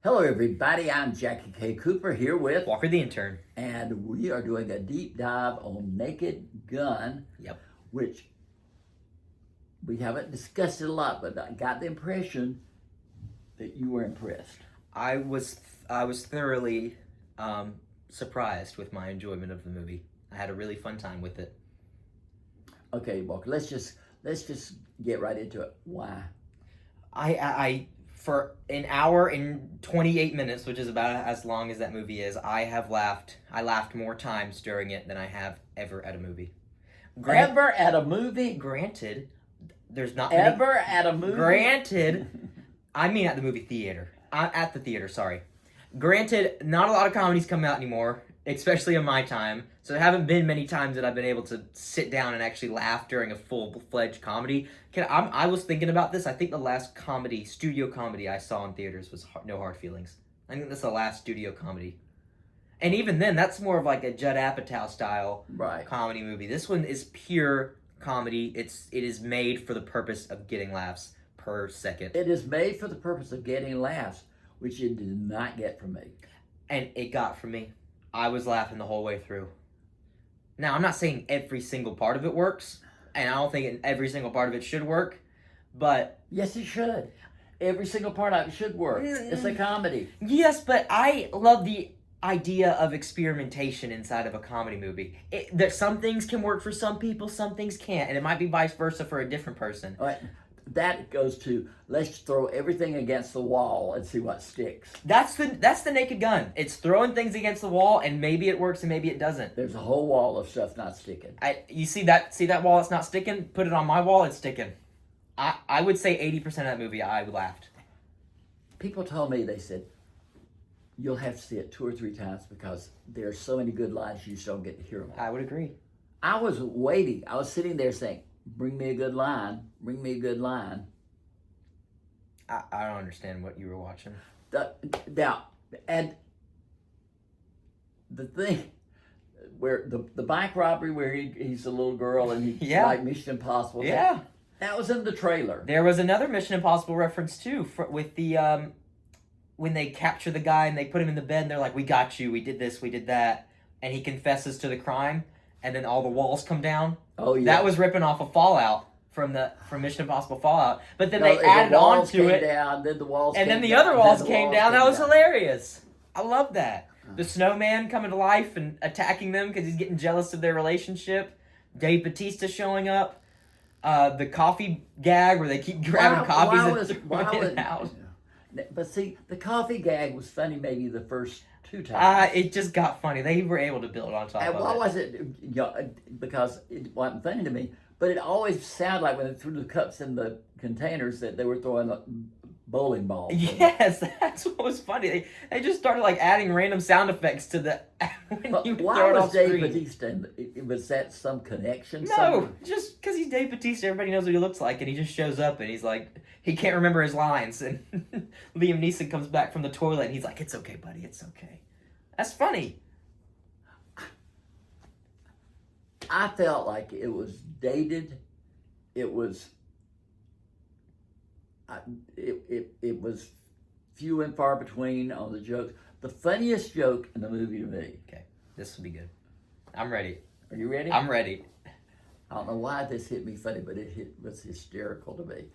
Hello, everybody. I'm JackieKCooper here with Walker the Intern. and we are doing a deep dive on Naked Gun. Yep. Which we haven't discussed it a lot, but I got the impression that you were impressed. I was thoroughly surprised with my enjoyment of the movie. I had a really fun time with it. Okay, Walker. Let's just get right into it. Why? I for an hour and 28 minutes, which is about as long as that movie is, I laughed more times during it than I have ever at a movie. Ever at a movie? Granted, there's not Ever at a movie? Granted, I mean at the movie theater. At the theater, sorry. Granted, not a lot of comedies come out anymore, especially in my time. So there haven't been many times that I've been able to sit down and actually laugh during a full-fledged comedy. I was thinking about this. I think the last studio comedy I saw in theaters was No Hard Feelings. I think that's the last studio comedy. And even then, that's more of like a Judd Apatow style comedy movie. This one is pure comedy. It is made for the purpose of getting laughs per second. It is made for the purpose of getting laughs, which it did not get from me. And it got from me. I was laughing the whole way through. Now, I'm not saying every single part of it works, and I don't think every single part of it should work, but... Yes, it should. Every single part of it should work. It's a comedy. Yes, but I love the idea of experimentation inside of a comedy movie. That some things can work for some people, some things can't, and it might be vice versa for a different person. All right. That goes to, let's throw everything against the wall and see what sticks. That's the Naked Gun. It's throwing things against the wall, and maybe it works and maybe it doesn't. There's a whole wall of stuff not sticking. You see that wall that's not sticking? Put it on my wall, it's sticking. I would say 80% of that movie I laughed. People told me, they said, you'll have to see it 2 or 3 times because there are so many good lines you just don't get to hear them all. I would agree. I was waiting. I was sitting there saying, bring me a good line. Bring me a good line. I don't understand what you were watching. And the thing where the bank robbery where he's a little girl and he's like Mission Impossible. Yeah. That was in the trailer. There was another Mission Impossible reference too with the when they capture the guy and they put him in the bed and they're like, we got you, we did this, we did that. And he confesses to the crime and then all the walls come down. Oh, yeah. That was ripping off of Fallout from Mission Impossible Fallout. But then they added on to it. Down, then the walls and came then the down, other walls came down. That was hilarious. I love that. The snowman coming to life and attacking them because he's getting jealous of their relationship. Dave Bautista showing up. The coffee gag where they keep grabbing coffees and throwing it out. But see, the coffee gag was funny maybe the first 2 times. It just got funny. They were able to build on top of it. Why was it? Because it wasn't funny to me, but it always sounded like when they threw the cups in the containers that they were throwing bowling balls. Yes, that's what was funny. They just started like adding random sound effects to the when you why throw it was off Dave screen. Bautista? Was that some connection? No, just because he's Dave Bautista, everybody knows what he looks like, and he just shows up and he's like, he can't remember his lines, and Liam Neeson comes back from the toilet and he's like, "It's okay, buddy, it's okay." That's funny. I felt like it was dated. It was. It was few and far between on the jokes. The funniest joke in the movie to me. Okay, this will be good. I'm ready. Are you ready? I'm ready. I don't know why this hit me funny, but it was hysterical to me.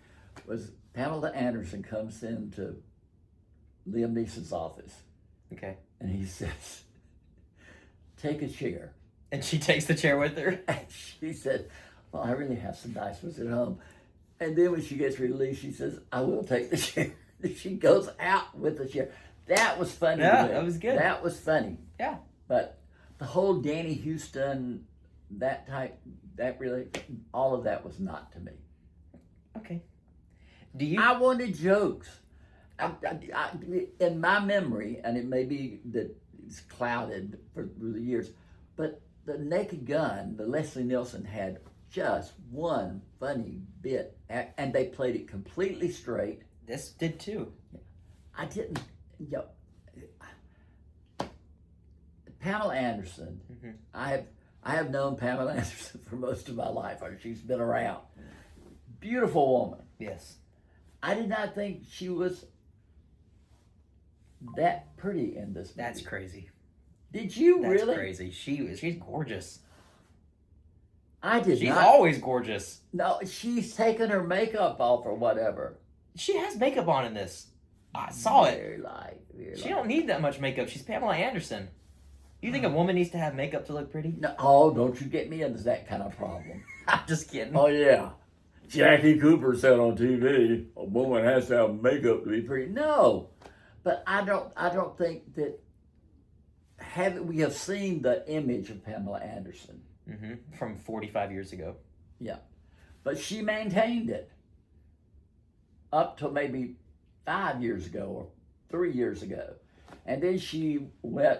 Was Pamela Anderson comes into Liam Neeson's office. Okay. And he says, take a chair. And she takes the chair with her. And she said, well, I really have some nice ones at home. And then when she gets released, she says, I will take the chair. She goes out with the chair. That was funny. Yeah, that was good. That was funny. Yeah. But the whole Danny Houston, all of that was not to me. Okay. I wanted jokes. In my memory, and it may be that it's clouded through the years, but the Naked Gun, the Leslie Nielsen had just one funny bit, and they played it completely straight. This did too. I didn't, Pamela Anderson. Mm-hmm. I have known Pamela Anderson for most of my life. She's been around. Beautiful woman. Yes. I did not think she was that pretty in this movie. That's crazy. Did you That's really? crazy. She's gorgeous. I did She's not. always gorgeous. No, she's taken her makeup off or whatever. She has makeup on in this. I saw it. Very light. Very She light. don't need that much makeup. She's Pamela Anderson. You think a woman needs to have makeup to look pretty? No, oh, don't you get me into that kind of problem. I'm just kidding. Oh yeah, Jackie Cooper said on TV, a woman has to have makeup to be pretty. No, but I don't think that. We have seen the image of Pamela Anderson. From 45 years ago. Yeah, but she maintained it up to maybe 5 years ago or 3 years ago, and then she went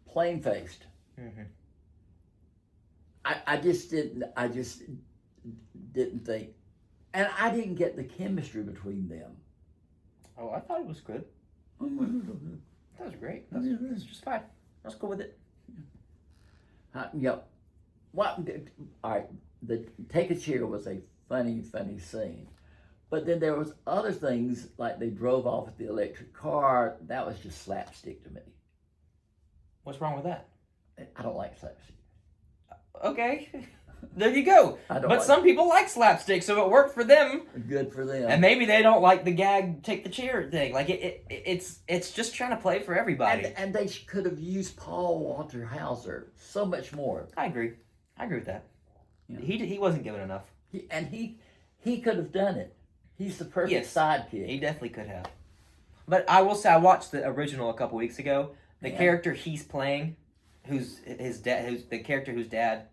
plain faced. I just didn't think, and I didn't get the chemistry between them. Oh, I thought it was good. That was great. That was just fine. I was cool with it. What? All right. The take a chair was a funny scene, but then there was other things like they drove off with the electric car. That was just slapstick to me. What's wrong with that? I don't like slapstick. Okay. There you go. But some people like slapstick, so it worked for them. Good for them. And maybe they don't like the gag take the chair thing. Like it's just trying to play for everybody. And they could have used Paul Walter Hauser so much more. I agree with that. Yeah. He wasn't given enough. He could have done it. He's the perfect sidekick. He definitely could have. But I will say, I watched the original a couple weeks ago. The character he's playing, who's his dad, who's the character whose dad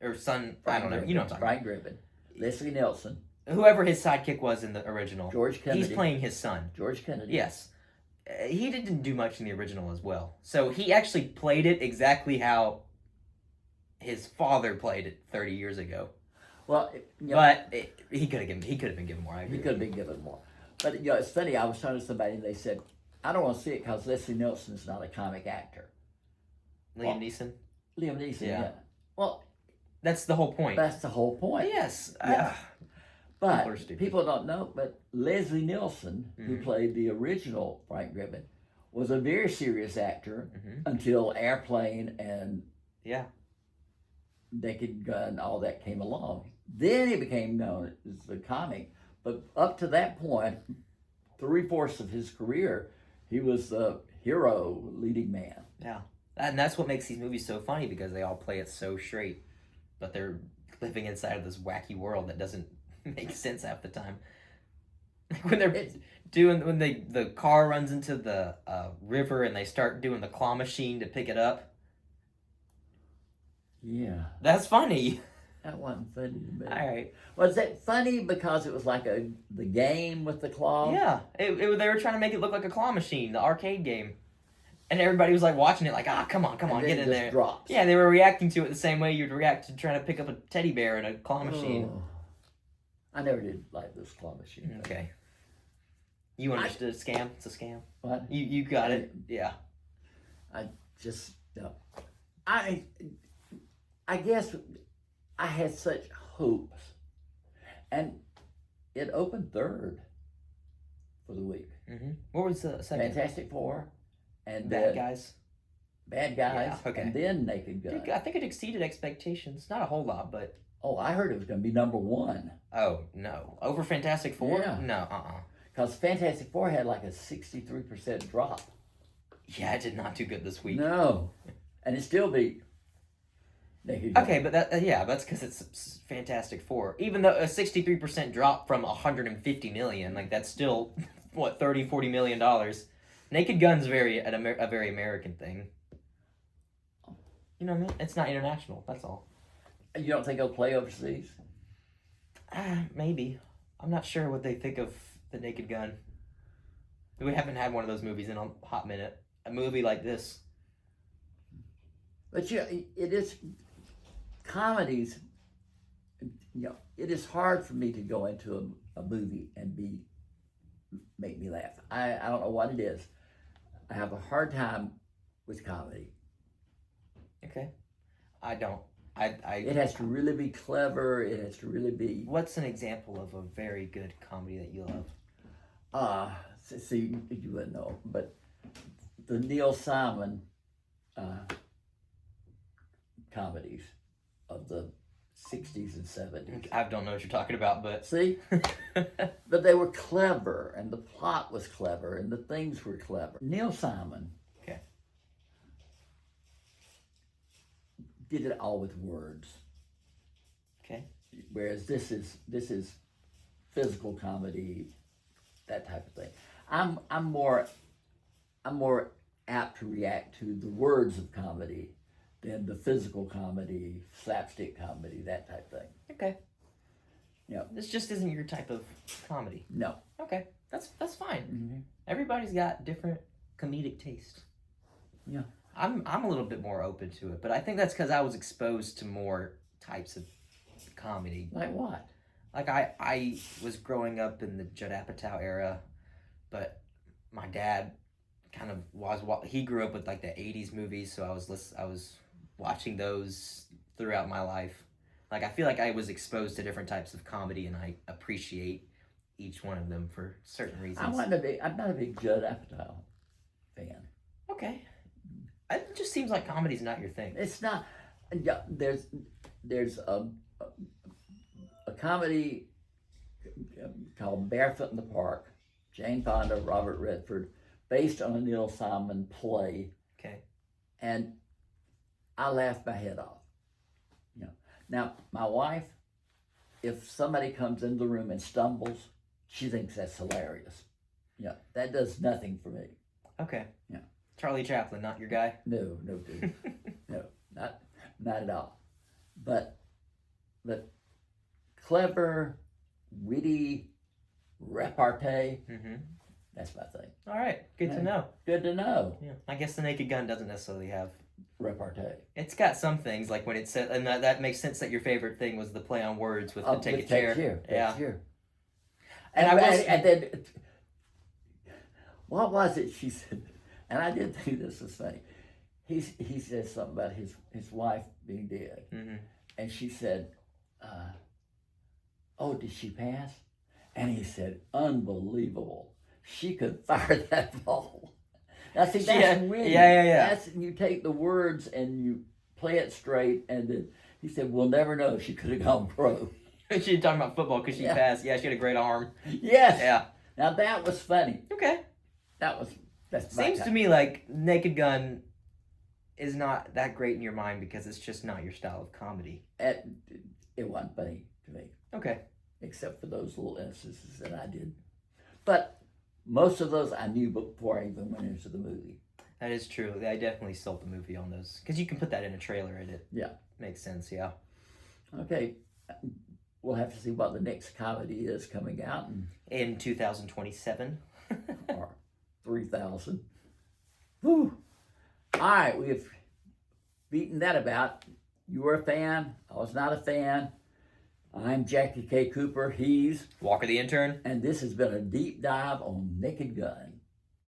or son, I don't know. You know what I'm talking about. Frank Griffin, Leslie Nielsen, whoever his sidekick was in the original. George Kennedy. He's playing his son. George Kennedy. Yes. He didn't do much in the original as well. So he actually played it exactly how his father played it 30 years ago. Well, he could have been given more. He could have been given more. But it's funny. I was talking to somebody and they said, "I don't want to see it because Leslie Nielsen's not a comic actor." Liam Neeson. Yeah. Well, that's the whole point. That's the whole point. Yes. But people don't know. But Leslie Nielsen, who played the original Frank Griffin, was a very serious actor until Airplane and Naked Gun, all that came along. Then he became known as the comic. But up to that point, 3/4 of his career, he was the hero, leading man. Yeah. And that's what makes these movies so funny, because they all play it so straight. But they're living inside of this wacky world that doesn't make sense half the time. When they're when the car runs into the river and they start doing the claw machine to pick it up. Yeah. That's funny. That wasn't funny to me. All right. Was that funny because it was like the game with the claw? Yeah. They were trying to make it look like a claw machine, the arcade game. And everybody was like watching it like, come on, get in there. Drops. Yeah, they were reacting to it the same way you'd react to trying to pick up a teddy bear in a claw machine. I never did like this claw machine. Okay. You understood scam? It's a scam. What? You got it. Yeah. I just no. I guess I had such hopes, and it opened third for the week. What was the second? Fantastic Four, and Bad Guys. Yeah, okay. And then Naked Gun. I think it exceeded expectations. Not a whole lot, but. Oh, I heard it was going to be number one. Oh no! Over Fantastic Four? Yeah. No. Because Fantastic Four had like a 63% drop. Yeah, it did not do good this week. No, and it still beat Naked Gun. Okay, but that's because it's Fantastic Four. Even though a 63% drop from 150 million, like that's still what, $30-40 million. Naked Gun's a very American thing. You know what I mean? It's not international. That's all. You don't think it'll play overseas? Maybe. I'm not sure what they think of the Naked Gun. We haven't had one of those movies in a hot minute. A movie like this. But it is comedies. It is hard for me to go into a movie and make me laugh. I don't know what it is. I have a hard time with comedy. Okay. I don't. It has to really be clever. It has to really be. What's an example of a very good comedy that you love? See, you wouldn't know, but the Neil Simon comedies of the 60s and 70s. I don't know what you're talking about, but See? But they were clever, and the plot was clever, and the things were clever. Neil Simon Okay. did it all with words. Okay. Whereas this is physical comedy, that type of thing. I'm more apt to react to the words of comedy than the physical comedy, slapstick comedy, that type of thing. Okay. Yeah. This just isn't your type of comedy. No. Okay. That's fine. Mm-hmm. Everybody's got different comedic taste. Yeah. I'm a little bit more open to it, but I think that's because I was exposed to more types of comedy. Like what? Like I was growing up in the Judd Apatow era, but my dad kind of he grew up with like the 80s movies, so I was watching those throughout my life. Like I feel like I was exposed to different types of comedy, and I appreciate each one of them for certain reasons. I'm not a big Judd Apatow fan. Okay. It just seems like comedy's not your thing. It's not. Yeah, there's a comedy called Barefoot in the Park, Jane Fonda, Robert Redford, based on a Neil Simon play. Okay. And I laughed my head off. You know. Now, my wife, if somebody comes in the room and stumbles, she thinks that's hilarious. Yeah, that does nothing for me. Okay. Yeah. Charlie Chaplin, not your guy? No, dude. No, not at all. But clever, witty repartee, Mm-hmm. that's my thing. All right. Good to know. Good to know. Yeah. I guess The Naked Gun doesn't necessarily have. Repartee. It's got some things, like when it said, and that makes sense that your favorite thing was the play on words with the take a chair. Yeah. And then, what was it she said? And I did think this was funny. He said something about his wife being dead. Mm-hmm. And she said, oh, did she pass? And he said, unbelievable. She could fire that ball. Now, see, that's weird. Yeah. You take the words and you play it straight. And then he said, we'll never know. She could have gone pro. She talking about football because she passed. Yeah, she had a great arm. Yes. Yeah. Now, that was funny. Okay. That's Seems to me like Naked Gun is not that great in your mind because it's just not your style of comedy. It wasn't funny to me. Okay. Except for those little instances that I did. But most of those I knew before I even went into the movie. That is true. I definitely sold the movie on those. Because you can put that in a trailer and it makes sense, yeah. Okay. We'll have to see what the next comedy is coming out. In 2027. Or 3,000. Whew. All right, we've beaten that about. You were a fan. I was not a fan. I'm Jackie K. Cooper. He's Walker the Intern. And this has been a deep dive on Naked Gun.